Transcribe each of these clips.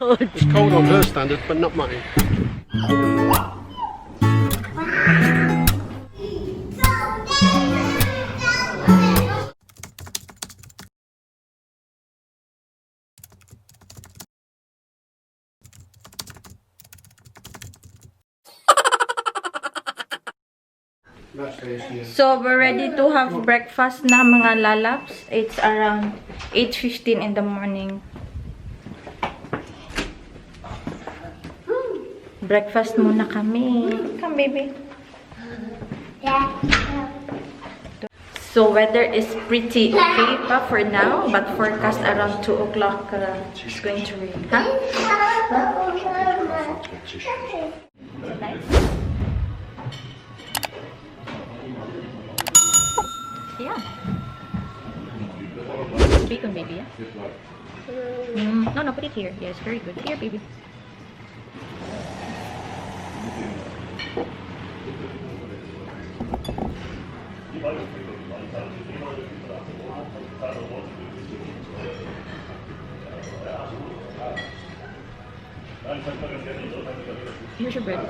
It's cold on her standards, but not mine. So, we're ready to have breakfast na mga lalabs. It's around 8:15 in the morning. Breakfast muna kami. Come, baby. So, weather is pretty okay pa for now, but forecast around 2 o'clock it's going to rain. Huh? Nice. Yeah. Bacon, baby, yeah? No, put it here. Yes, very good. Here, baby. Here's your bread.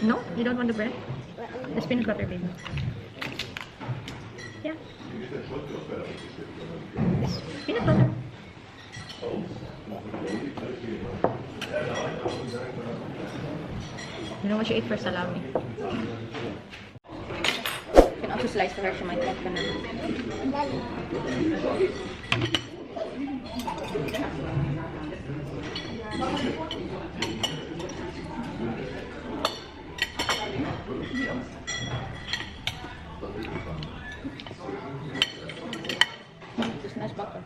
No? You don't want the bread? The peanut butter, baby. Yeah. Peanut butter. You know what you ate for salami? You can also slice for her. She might like banana. This is nice butter.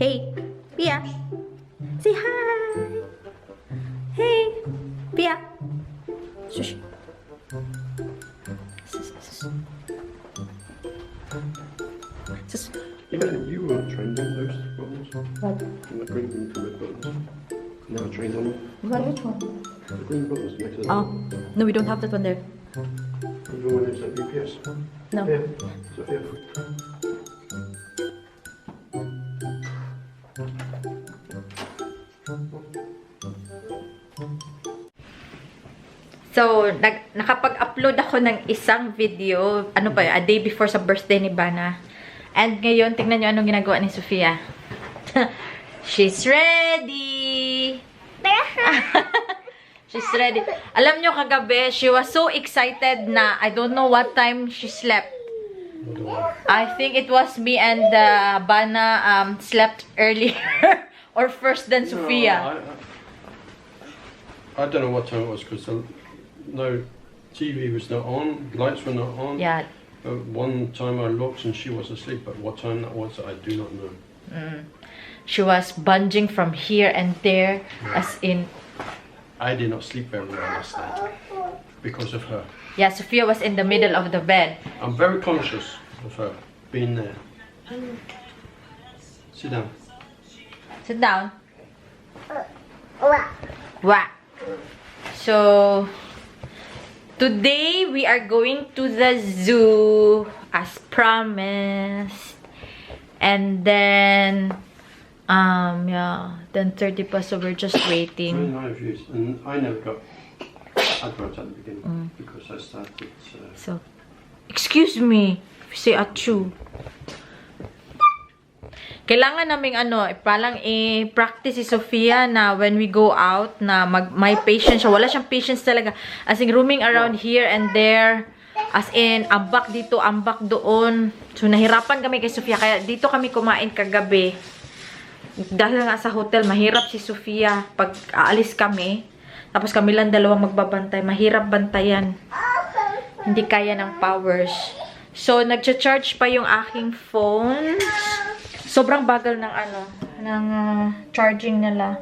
Hey, Pia. Say hi. Hey, Pia. Shush. You were trained on those buttons. What? The green and red buttons. Never trained on them. What? Which one? The green buttons next to them. Oh, no, we don't have that one there. Even when it's at UPS. No. Yeah. Sophia. So, nakapag-upload ako ng isang video, ano ba, a day before sa birthday ni Bana. And ngayon, tingnan nyo anong ginagawa ni Sophia. She's ready! She's ready. Alam nyo, kagabi, she was so excited na I don't know what time she slept. I think it was me and Bana slept earlier or first than Sophia. No, I don't know what time it was because no TV was not on, lights were not on. Yeah. One time I looked and she was asleep, but what time that was, I do not know. She was bunging from here and there, as in... I did not sleep very well last night because of her. Yeah, Sophia was in the middle of the bed. I'm very conscious of her being there. Sit down. Sit down. Wow. So, today we are going to the zoo as promised. And then, yeah, then 30 pa, so we're just waiting. 29 views, and I never got adverts at the beginning because I started. So, excuse me, if you say achoo. Kailangan naming palang i-practice si Sophia na when we go out na may patience siya. Wala siyang patience talaga. As in roaming around here and there. As in ambak dito, ambak doon. So nahirapan kami kay Sophia. Kaya dito kami kumain kagabi. Dahil nga sa hotel, mahirap si Sophia pag aalis kami. Tapos kami lang dalawang magbabantay. Mahirap bantayan. Hindi kaya ng powers. So nagcha-charge pa yung aking phone. Sobrang bagal ng ng charging nila.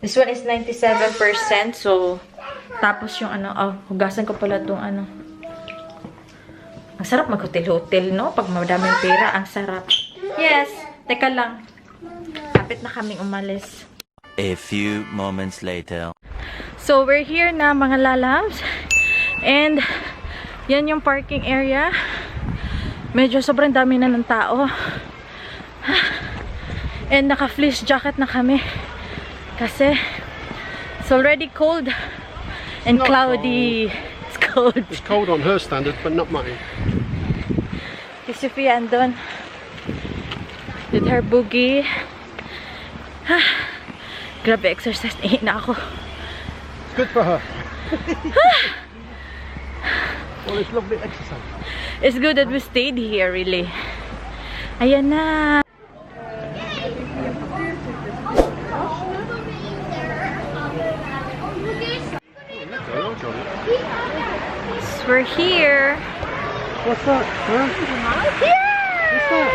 This one is 97%. So, tapos yung hugasan ko pala itong Ang sarap mag-hotel-hotel, no? Pag madaming pera, ang sarap. Yes, teka lang. malapit na kaming umalis. A few moments later. So, we're here na mga lalabs. And, yan yung parking area. Medyo sobrang dami na ng tao. And, naka-fleece jacket na kami. Kasi, it's already cold and cloudy. It's cold. It's cold on her standard, but not mine. Si Sophia andun. With her boogie. Grabe exercise. Ihina ako. Good for her. Well, it's lovely exercise. It's good that we stayed here, really. Ayan na. We're here. What's that? Huh? What's that?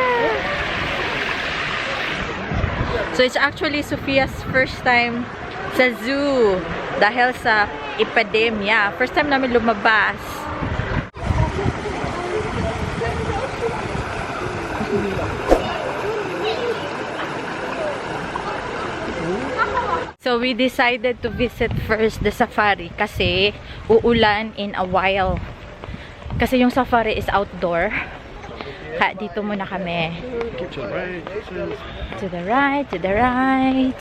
So it's actually Sophia's first time sa zoo dahil sa epidemya. First time namin lumabas. So we decided to visit first the safari kasi uulan in a while. Kasi yung safari is outdoor. Kaya dito muna kami. To the right, to the right.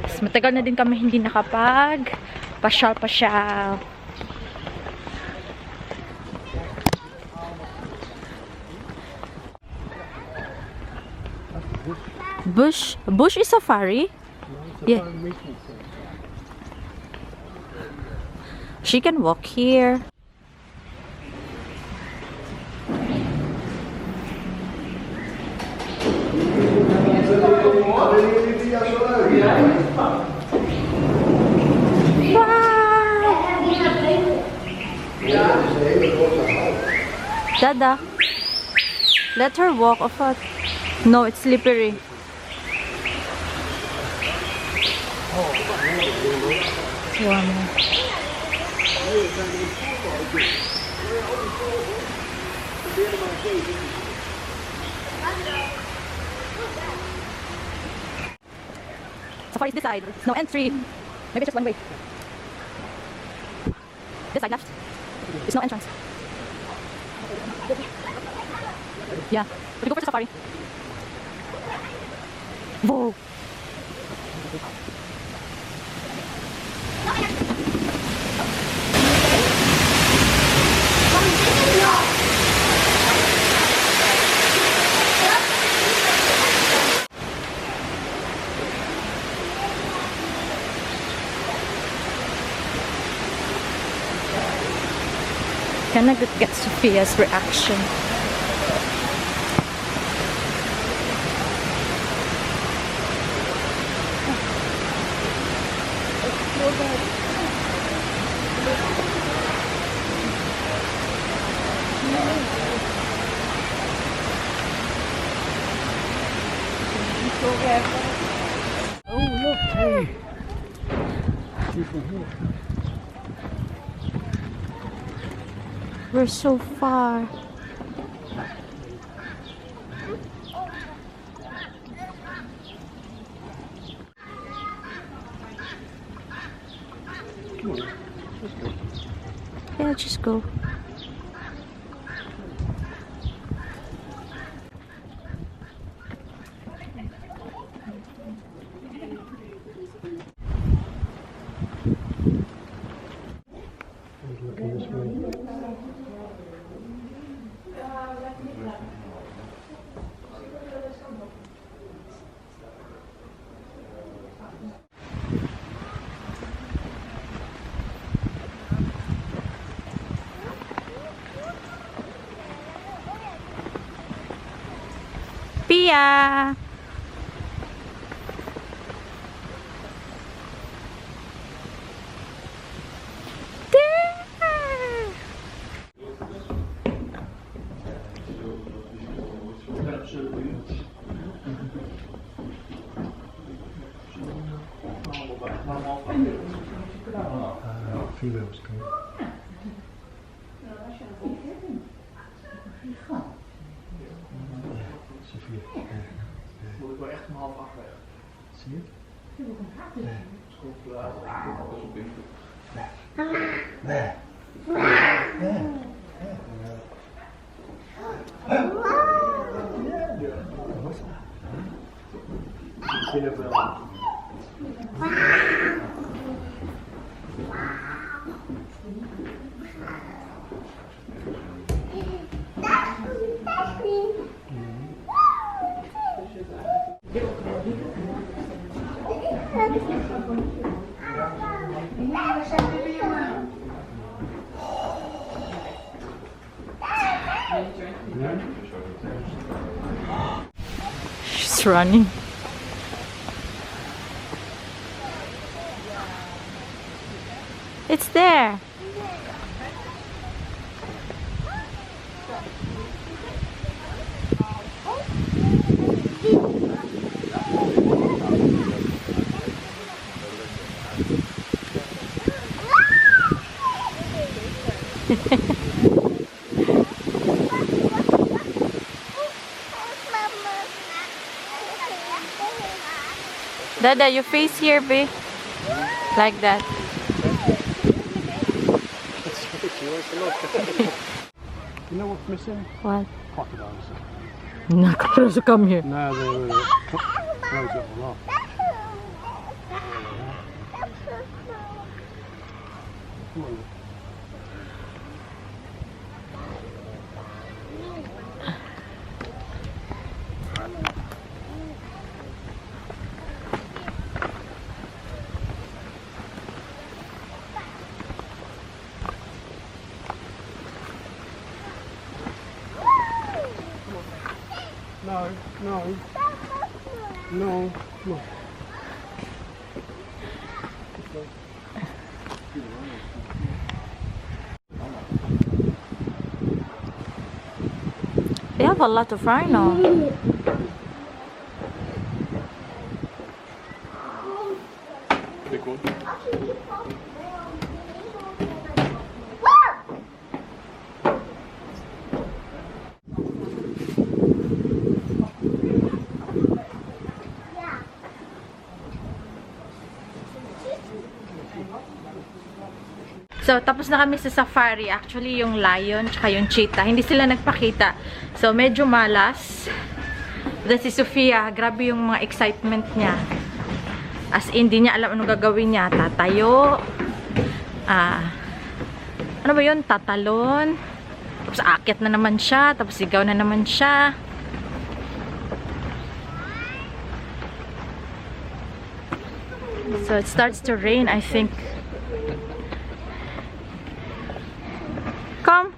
Mas matagal na din kami hindi nakapag pasyal-pasyal. Bush is safari? Yeah. She can walk here. Dada, let her walk off it. No, it's slippery. Warm. Safari is this side. There's no entry. Maybe just one way. This side left. There's no entrance. Yeah. Would you go for the safari? Whoa. Can I get Sophia's reaction? Oh, look, hey. We're so far. Yeah, just go. Pia! Females come. Sophia. Moet ik wel echt om 7:30 weg. Zie je? She's running. It's there. Dada, your face here, babe. Like that. You know what's missing? What? Crocodiles. Not close to come here. No, they close it all off. Come on. No, no, no, come on. They have a lot of rhino. Big one. So, tapos na kami sa safari. Actually, yung lion tsaka yung cheetah, hindi sila nagpakita. So, medyo malas. Then si Sophia, grabe yung mga excitement niya. As in, hindi niya alam anong gagawin niya. Tatayo. Ano ba yun? Tatalon. Tapos aakyat na naman siya. Tapos sigaw na naman siya. So, it starts to rain, I think. Come.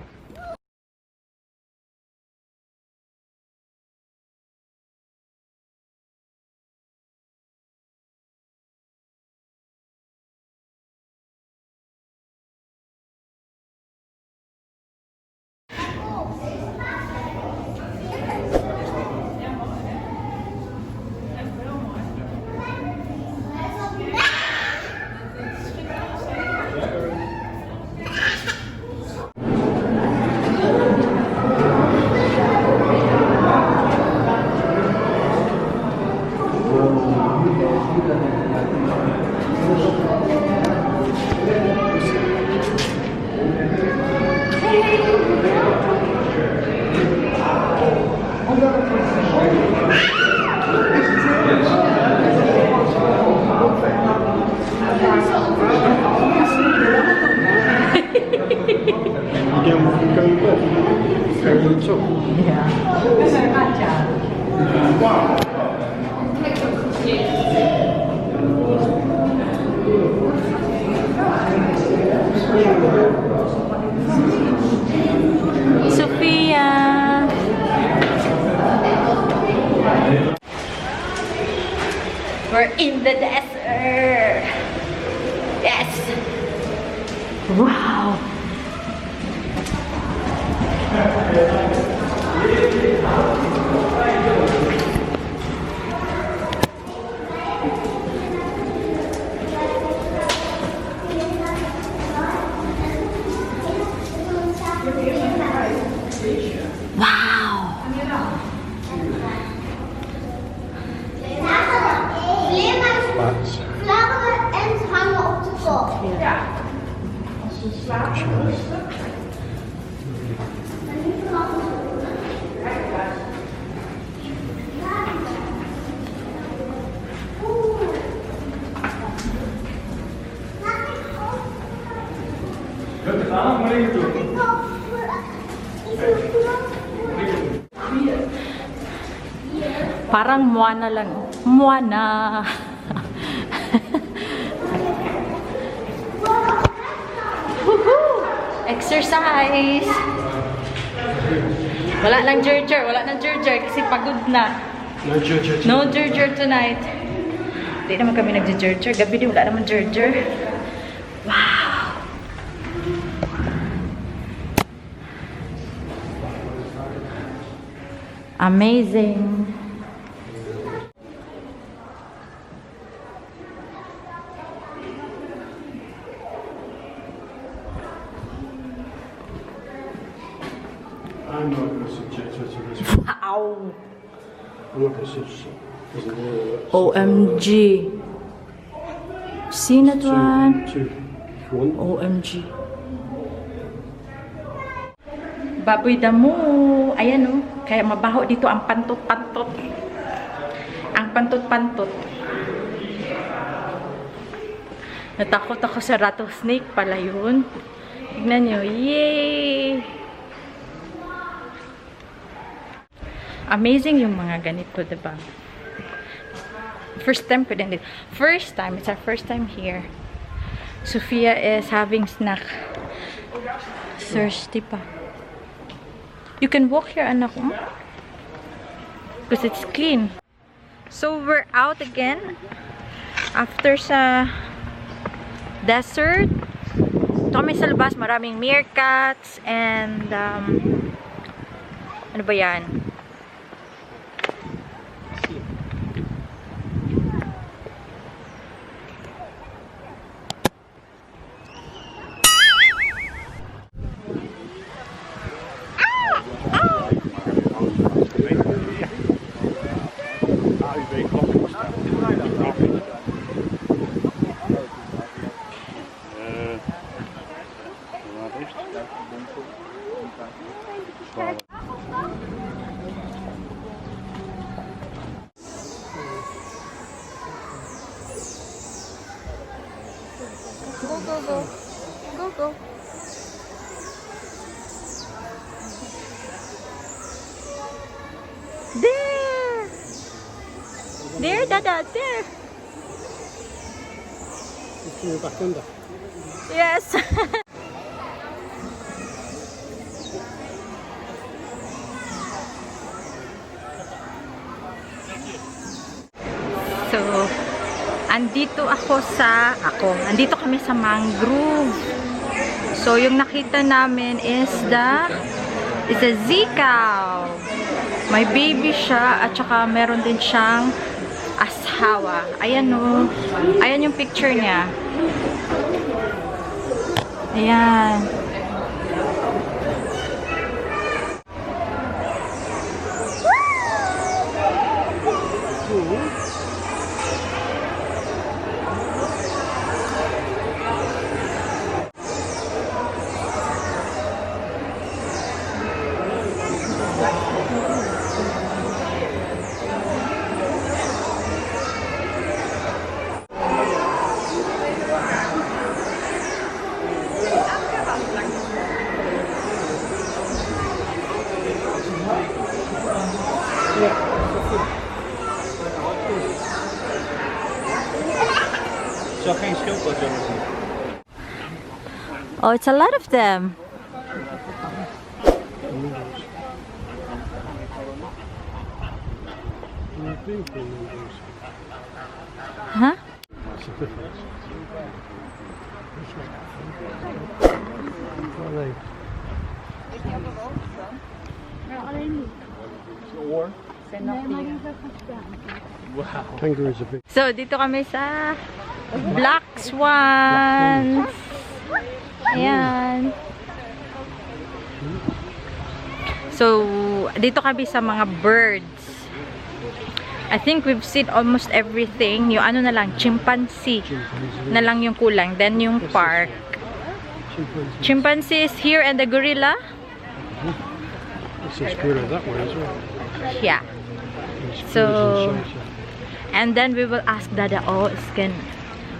Sophia. We're in the desert. Yes. Wow. Wow. Floweren en hangen op de kop. Ja. Parang Moana lang. Moana. Woohoo! Exercise. Wala nang jerjer, kasi pagod na. No judge. No jerjer tonight. Hindi naman kami nagje-jerjer. Gabi din wala naman jerjer. Wow. Amazing. I'm not going to subject her to this one. Wow. I'm not going to subject her. OMG. Seen that one? Two. One. OMG. Baboy damo. Ayan o. Kaya mabaho dito ang pantot-pantot. Ang pantot-pantot. Natakot ako sa rattlesnake pala yun. Tignan nyo. Yay! Amazing yung mga ganito, diba? First time po din dito. First time. It's our first time here. Sophia is having snack. Thirsty pa. You can walk here, anak mo. Because it's clean. So, we're out again. After sa desert. Ito kami sa labas. Maraming meerkats. And, ano ba yan? Go, go, go. Go, go. There! There, Dada, there! You're back under. Yes! So, andito andito kami sa mangrove. So, yung nakita namin is a zikaw. May baby siya at saka meron din siyang asawa. Ayan o. Ayan yung picture niya. Ayan. Oh, it's a lot of them. Huh? Kangaroos are big. So, dito kami sa Black Swans. Ayan. So, dito kami sa mga birds. I think we've seen almost everything. Yung ano na lang, chimpanzee na lang yung kulang. Then yung park. Chimpanzee is here and the gorilla? This is gorilla that way as well. Yeah. So, and then we will ask Dada. Oh,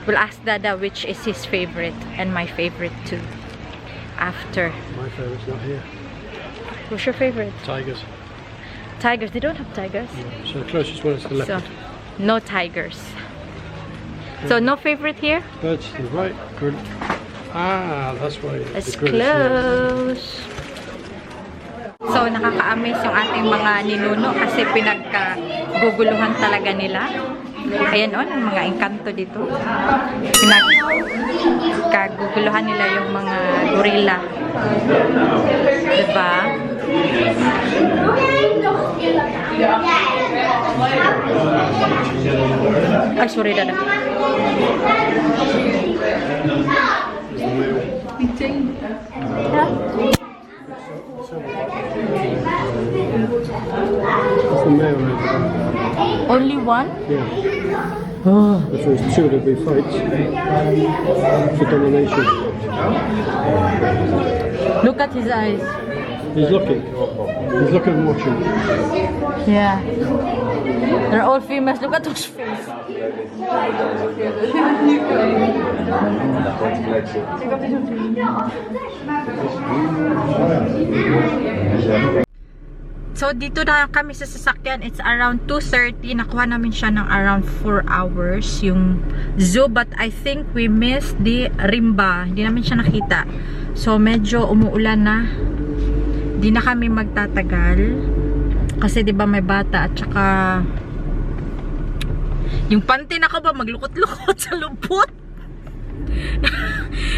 we'll ask Dada which is his favorite and my favorite too. After. My favourite's not here. What's your favorite? Tigers. Tigers. They don't have tigers. So the closest one is the So, leopard. no tigers. So, no favorite here? Birds to the right. Good. Ah, that's why. It's the gorilla's close. So, nakaka-amaze yung ating mga ninuno kasi pinagkaguguluhan talaga nila. Ayan o, mga engkanto dito. Pinagkaguguluhan nila yung mga gorilla. Diba? Ay, sorry, Dada. That's the male over there. Only one? Yeah. If there's two, there'd be fights for domination. Look at his eyes. He's looking. He's looking and watching. Yeah. They're all females. Look at those face. So, dito na kami sa sasakyan. It's around 2:30. Nakuha namin siya ng around 4 hours. Yung zoo. But I think we missed the rimba. Hindi namin siya nakita. So, medyo umuulan na. Di na kami magtatagal. Kasi 'di ba may bata at saka yung panty na ko ba maglukot-lukot sa lubot.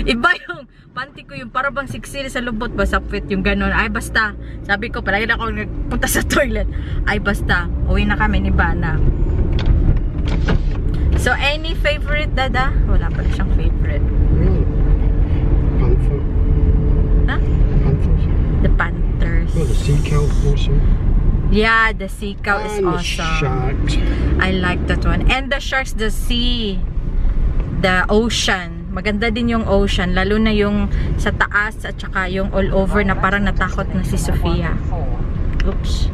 Iba yung panty ko yung para bang siksil sa lubot ba sa puwet yung ganon. Ay basta, sabi ko palagi na ako nagpunta sa toilet. Ay basta, uwi na kami ni Bana. So any favorite, Dada? Wala pala siyang favorite. Panther. Huh? Panthers. The panthers. Oh, the sea cow also. Yeah, the sea cow is And the awesome. sharks. I like that one. And the sharks, the sea, the ocean. Maganda din yung ocean, lalo na yung sa taas at saka yung all over na parang natakot na si Sophia. Oops.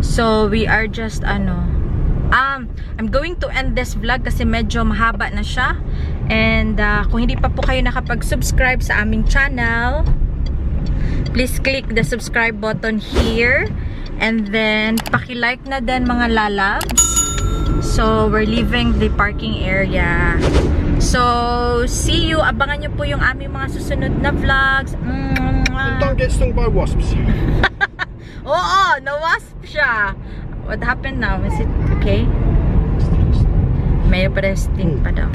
So we are just I'm going to end this vlog kasi medyo mahaba na siya. And kung hindi pa po kayo nakapag-subscribe sa aming channel, please click the subscribe button here. And then, paki-like na din mga lalabs. So, we're leaving the parking area. So, see you. Abangan nyo po yung aming mga susunod na vlogs. And don't get stung by wasps. Oo, na-wasp siya. What happened now? Is it okay? May resting pa daw.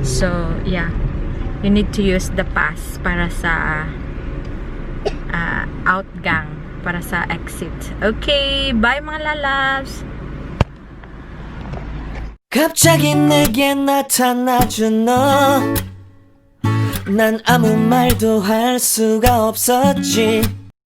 So, yeah. You need to use the pass para sa outgang, para sa exit. Okay, bye mga lalabs! 갑자기 내게 나타나준 너 난 아무 말도 할 수가 없었지